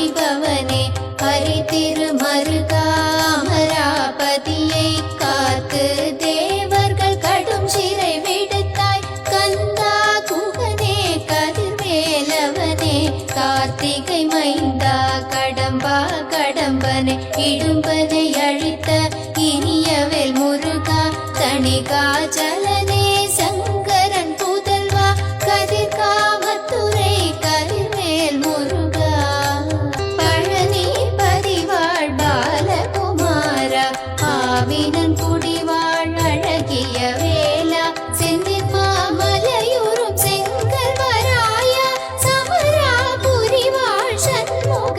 செய்பவனே ஹரி திருமருகா அமராபதியை காத்து தேவர்கள் கடும் சிறை விடுத்தாய் கந்தா குகனே கதிர்வேலவனே கார்த்திகை மைந்தா கடம்பா கடம்பனே இடும்பனை அழித்த இனியவேல் முருகா தணிகாச்சல